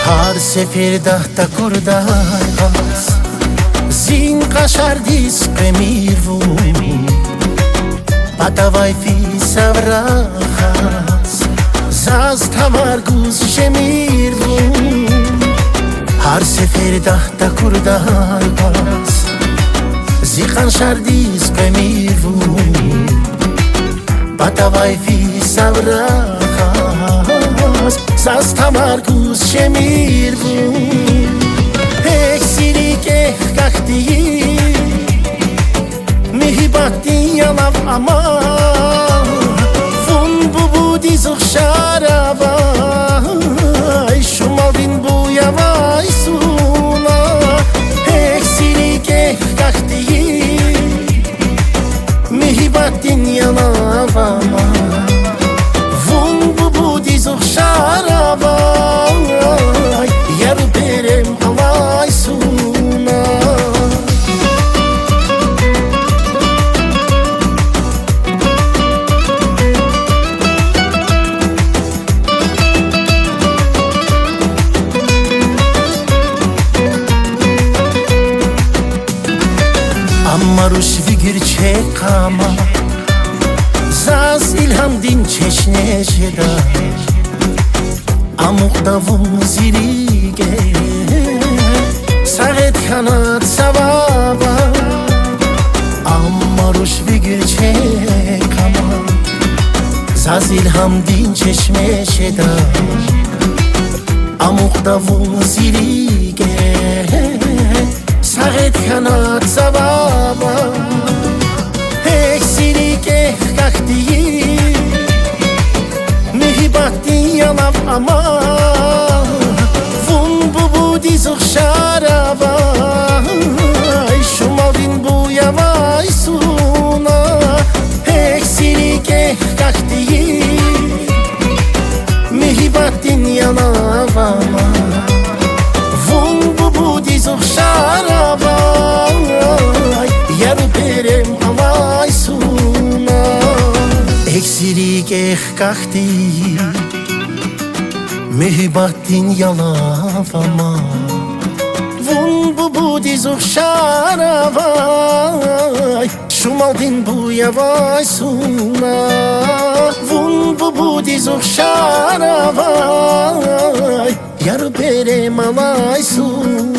Har seferda ta kurdaz Zin kaşardis pemirvu Patavai fi savrachas Zaz tamarguz shemirvu Har seferda ta kurdaz Zin kaşardis pemirvu Patavai fi savrachas Zaz tamarguz shemirvu Eksilik kahtiyi Mihibatin yalav ama Vun bu dizuk şarava Şumaldin bu yavay suna Eksilik kahtiyi Mihibatin yalav ama Vun bu dizuk şarava Yar berem alay suna Ammaruş vigir çekama Zaz ilham din çeşne şeda Amuk davum zirige Saget kanat savaba Ammaruş vigir çekama Zaz ilham din çeşme şeda Amuk davum zirige Saget kanat savaba Eksilik kahtiyi Mihibatin yalav ama Vun bu dizuk şarava Şumaldin bu yavay suna Eksilik kahtiyi Mihibatin yalav ama Vun bu dizuk şarava Yar berem alay suna Eksilik kahti Mihibatin yalav ama Vun bu dizuk şarava Şumaldin bu yavay suna Vun bu dizuk şarava Yar berem alay suna